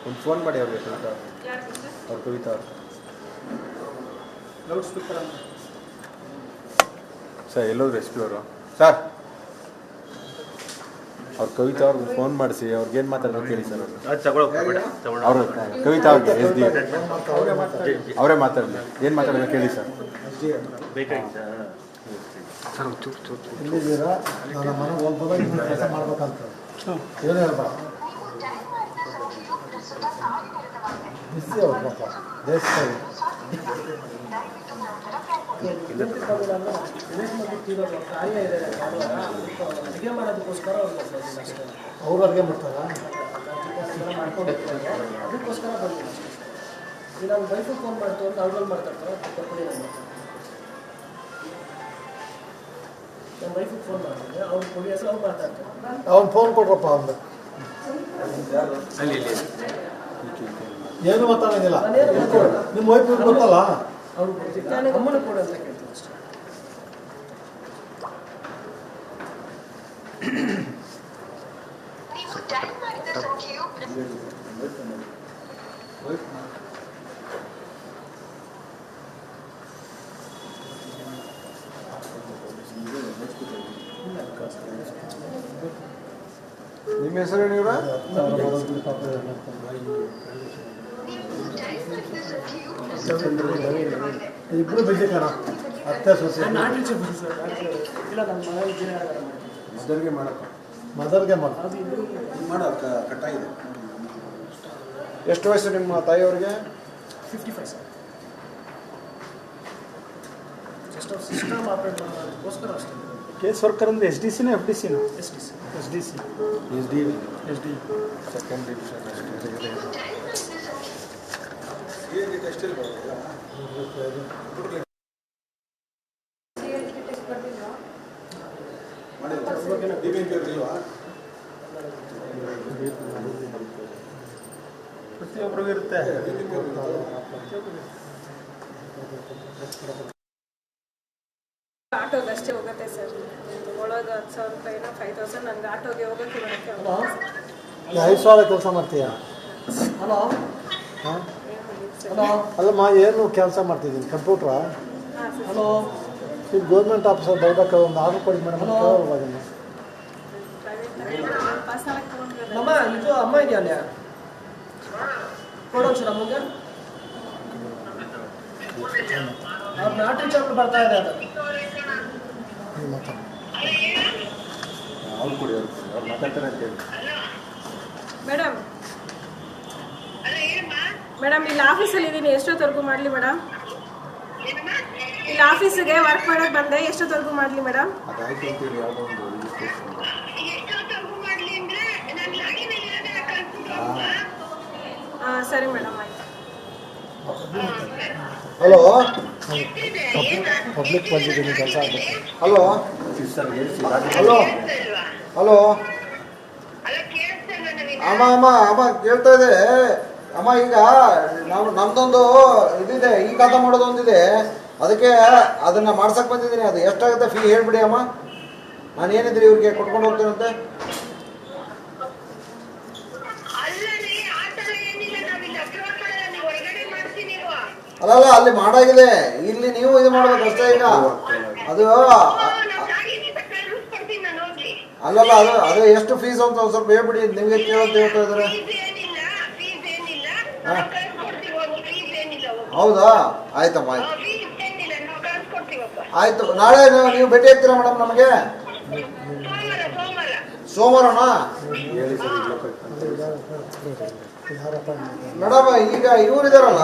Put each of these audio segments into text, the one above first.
ಒಂದು ಫೋನ್ ಮಾಡಿ ಅವ್ರಿಗೆ ಕವಿತಾ ಅವ್ರು ಕವಿತಾ ಅವ್ರು ಲೌಡ್ ಸ್ಪೀಕರ್ ಸರ್ ಎಲ್ಲೋದ್ರು ಎಸ್ ಪಿ ಅವರು ಸರ್ ಅವ್ರು ಕವಿತಾ ಅವ್ರಿಗೆ ಫೋನ್ ಮಾಡಿಸಿ ಅವ್ರಿಗೇನು ಮಾತಾಡೋದು ಕೇಳಿ ಸರ್ ಅವರು ಕವಿತಾ ಅವ್ರಿಗೆ ಎಸ್ ಡಿ ಅವರೇ ಮಾತಾಡಲಿ ಏನು ಮಾತಾಡೋದು ಕೇಳಿ ಸರ್ ಇಲ್ಲಿದ್ದೀರಾ ನನ್ನ ಮನೆ ಹೋಗ್ಬೋದ ಇನ್ನೊಂದು ಕೆಲಸ ಮಾಡ್ಬೇಕಂತ ಏನು ಹೇಳ್ಬೇಡ ಬಿಸಿ ಅವ್ರು ಪಾಪ ದೇಶದಲ್ಲಿ ಅಡುಗೆ ಮಾಡೋದಕ್ಕೋಸ್ಕರ ಅವ್ರು ಅಡುಗೆ ಮಾಡ್ತಾರಾ ಅದಕ್ಕೋಸ್ಕರ ಬಂದಿಲ್ಲ ಈಗ ನಾವು ವೈಫಿಗೆ ಫೋನ್ ಮಾಡ್ತು ಅಂತ ಅವ್ರಲ್ಲಿ ಮಾತಾಡ್ತಾರೆ ನಮ್ಮ ವೈಫಿಗೆ ಫೋನ್ ಮಾಡಿದ್ರೆ ಅವ್ರು ಕೊಡಿ ಹೆಸರು ಅವ್ರು ಮಾತಾಡ್ತಾರೆ ಅವ್ನು ಫೋನ್ ಕೊಡ್ರಪ್ಪ ಅವ್ನು ಏನು ಮಾತಾಡೋಂಗಿಲ್ಲ ನಿಮ್ಮ ವೈಫ್ ಗೊತ್ತಲ್ಲ ಅವ್ರು ನನಗೆ ಅಮ್ಮನ ಕೊಡು ಅಂತ ಕೇಳ್ತೀನಿ ಅಷ್ಟೇ ನಿಮ್ಮ ಹೆಸರೇನು ಇವರ ಇಬ್ಬರು ಬಿಜಿ ಕಣ ಅತ್ತೆ ಸೊಸೆ ಇಲ್ಲ ನಮ್ಮ ಮಗ ಮೊದಲಿಗೆ ಮಾಡಪ್ಪ ಮದರ್ಗೆ ಮಾಡು ಕಟ್ಟಾಗಿದೆ ಎಷ್ಟು ವಯಸ್ಸು ನಿಮ್ಮ ತಾಯಿಯವ್ರಿಗೆ 55 ಸರ್ ಜಸ್ಟ್ ಸಿಸ್ಟಮ್ ಆಪರೇಟ್ ಮಾಡೋದಕ್ಕೋಸ್ಕರ ಅಷ್ಟೇ ಕೇಸ್ ವರ್ಕರ್ ಅಂದರೆ ಎಸ್ ಡಿ ಸಿನ ಎಫ್ ಡಿ ಸಿನ S T C S D C S D second division ಪ್ರತಿಯೊಬ್ಬರಿಗೂ ಇರುತ್ತೆ ಆಟೋಗೆ ಅಷ್ಟೇ ಹೋಗುತ್ತೆ ಸರ್ ತಗೊಳ್ಳೋದು 10,000 ರೂಪಾಯಿನ 5,000 ನನಗೆ ಆಟೋಗೆ ಹೋಗೋಕ್ಕೆ ಬರೋಕ್ಕೆ 5,000 ಕೆಲಸ ಮಾಡ್ತೀಯಾ ಹಲೋ ಹಾಂ ಅಲ್ಲಮ್ಮ ಏನು ಕೆಲಸ ಮಾಡ್ತಿದ್ದೀನಿ ಕಂಪ್ಯೂಟ್ರಾ ಹಾಂ ಸರ್ ಹಲೋ ಈಗ ಗೌರ್ಮೆಂಟ್ ಆಫೀಸರ್ ಬರ್ಬೇಕಾದ್ರೆ ಒಂದು ಆರ್ಡರ್ ಕೊಡಿ ಮೇಡಮ್ ಕೇಳೋಲ್ವಾಗಮ್ಮ ಪ್ರೈವೇಟ್ ಪಾಸ್ ಆಗಕ್ಕೆ ತೊಗೊಂಡ್ರೆ ನಮ್ಮ ಇದು ಅಮ್ಮ ಇದೆಯಾ ಅಲ್ಲೇ ಕೊಡೋಣ ಸರ್ ಅಮ್ಮಂಗೆ ಅವ್ರ ನಾಟಿ ಚಾಪಲ್ ಬರ್ತಾ ಇದೆ ಅದು ಅವ್ರು ಕೊಡಿ ಅವ್ರು ಮಾತಾಡ್ತಾರೆ ಅಂತ ಹೇಳಿ ಮೇಡಮ್ ಇಲ್ಲಿ ಆಫೀಸಲ್ಲಿ ಇದ್ದೀನಿ ಎಷ್ಟೊತ್ತವರೆಗೂ ಮಾಡಲಿ ಮೇಡಮ್ ಇಲ್ಲಿ ಆಫೀಸಿಗೆ ವರ್ಕ್ ಮಾಡೋಕ್ಕೆ ಬಂದೆ ಎಷ್ಟೊತ್ತವರೆಗೂ ಮಾಡಲಿ ಮೇಡಮ್ ಅದಾಯ್ತು ಅಂತೇಳಿ ಯಾವುದೋ ಒಂದು ರಿಜಿಸ್ಟ್ರೇಷನ್ ಹಾಂ ಸರಿ ಮೇಡಮ್ ಆಯ್ತು ಹಲೋ ಪಬ್ಲಿಕ್ ಬಂದಿದ್ದೀನಿ ಕೆಲಸ ಆಗಬೇಕು ಹಲೋ ಹಲೋ ಹಲೋ ಅಮ್ಮ ಕೇಳ್ತಾ ಇದೆ ಅಮ್ಮ ಈಗ ನಮ್ದೊಂದು ಇದಿದೆ ಈ ಖಾತಾ ಮಾಡೋದೊಂದಿದೆ ಅದಕ್ಕೆ ಅದನ್ನ ಮಾಡ್ಸಕ್ ಬಂದಿದ್ದೀನಿ ಅದು ಎಷ್ಟಾಗುತ್ತೆ ಫೀ ಹೇಳ್ಬಿಡಿ ಅಮ್ಮ ನಾನು ಏನಿದ್ರಿ ಇವ್ರಿಗೆ ಕೊಟ್ಕೊಂಡು ಹೋಗ್ತೀನಂತೆ ಅಲ್ಲಲ್ಲ ಅಲ್ಲಿ ಮಾಡಾಗಿದೆ ಇಲ್ಲಿ ನೀವು ಇದು ಮಾಡ್ಬೇಕು ಅಷ್ಟೇ ಈಗ ಅದು ಅಲ್ಲಲ್ಲ ಅದು ಎಷ್ಟು ಫೀಸ್ ಅಂತ ಒಂದು ಸ್ವಲ್ಪ ಹೇಳ್ಬಿಡಿ ನಿಮಗೆ ಕೇಳಂತ ಹೇಳ್ತಾ ಇದಾರೆ ಹೌದಾ ಆಯ್ತಮ್ಮ ಆಯ್ತು ನಾಳೆ ನೀವು ಭೇಟಿ ಆಗ್ತೀರಾ ಮೇಡಮ್ ನಮಗೆ ಸೋಮವಾರನಾ ಮೇಡಮ್ ಈಗ ಇವರಿದಾರಲ್ಲ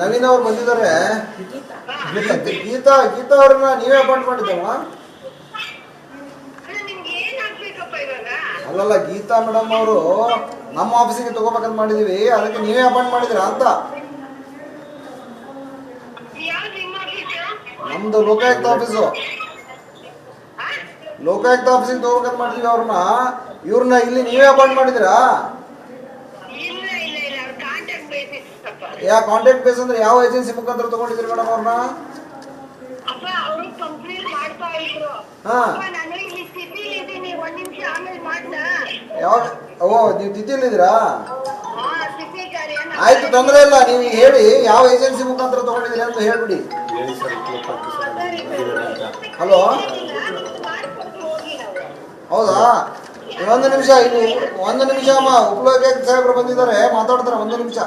ನವೀನ್ ಅವ್ರು ಬಂದಿದ್ದಾರೆ ಗೀತಾ ಅವ್ರನ್ನ ನೀವೇ ಅಪಾಯಿಂಟ್ ಮಾಡಿದ್ದಮ್ಮ ಅಲ್ಲಲ್ಲ ಗೀತಾ ಮೇಡಮ್ ಅವರು ನಮ್ಮ ಆಫೀಸಿಗೆ ತಗೋಬೇಕಂತ ಮಾಡಿದೀವಿ ಅದಕ್ಕೆ ನೀವೇ ಅಪಾಯಿಂಟ್ ಮಾಡಿದಿರಾ ಅಂತ ನಮ್ದು ಲೋಕಾಯುಕ್ತ ಆಫೀಸು ಆಫೀಸಿಗೆ ತಗೋಬೇಕಂತ ಮಾಡಿದೀವಿ ಅವ್ರನ್ನ ಇವ್ರನ್ನ ಇಲ್ಲಿ ನೀವೇ ಅಪಾಯಿಂಟ್ ಮಾಡಿದಿರಾ ಕಾಂಟ್ಯಾಕ್ಟ್ ಬೇಸ್ ಅಂದ್ರೆ ಯಾವ ಏಜೆನ್ಸಿ ಮುಖಾಂತರ ತಗೊಂಡಿದ್ರಿ ಮೇಡಮ್ ಅವ್ರನ್ನ ಅಪ್ಪ ಅವರು ಕಂಪ್ಲೀಟ್ ಮಾಡ್ತಾ ಇದ್ರು. ಹಾ. ಅಪ್ಪ ನಾನು ಇಲ್ಲಿ ಸ್ಥಿತಿಲಿ ಇದ್ದೀನಿ, ಒಂದ್ ನಿಮಿಷ ಆಮೇಲೆ ಮಾಡ್ಲಾ? ಯಾವಾಗ? ಓ, ನೀವು ತಿಥಿಲಿದ್ದೀರಾ? ಹಾ, ಸ್ಥಿತಿ ಇದ್ದಾರೆ. ಆಯ್ತು, ತೊಂದರೆ ಇಲ್ಲ. ನೀವು ಈಗ ಹೇಳಿ ಯಾವ ಏಜೆನ್ಸಿ ಮುಖಾಂತರ ತಗೊಂಡಿದ್ದೀರಿ ಅಂತ ಹೇಳ್ಬಿಡಿ. ಹೇಳಿ ಸರ್, ಹಲೋ, ಮಾಡ್ಕೊಟ್ಟು ಹೋಗಿ ನಾವು. ಹೌದಾ? ಒಂದು ನಿಮಿಷ, ಇಲ್ಲಿ ಒಂದು ನಿಮಿಷ ಅಮ್ಮ, ಉಪಲೋಕ ಸಾಹೇಬ್ರು ಬಂದಿದ್ದಾರೆ, ಮಾತಾಡ್ತಾರೆ. ಒಂದು ನಿಮಿಷ.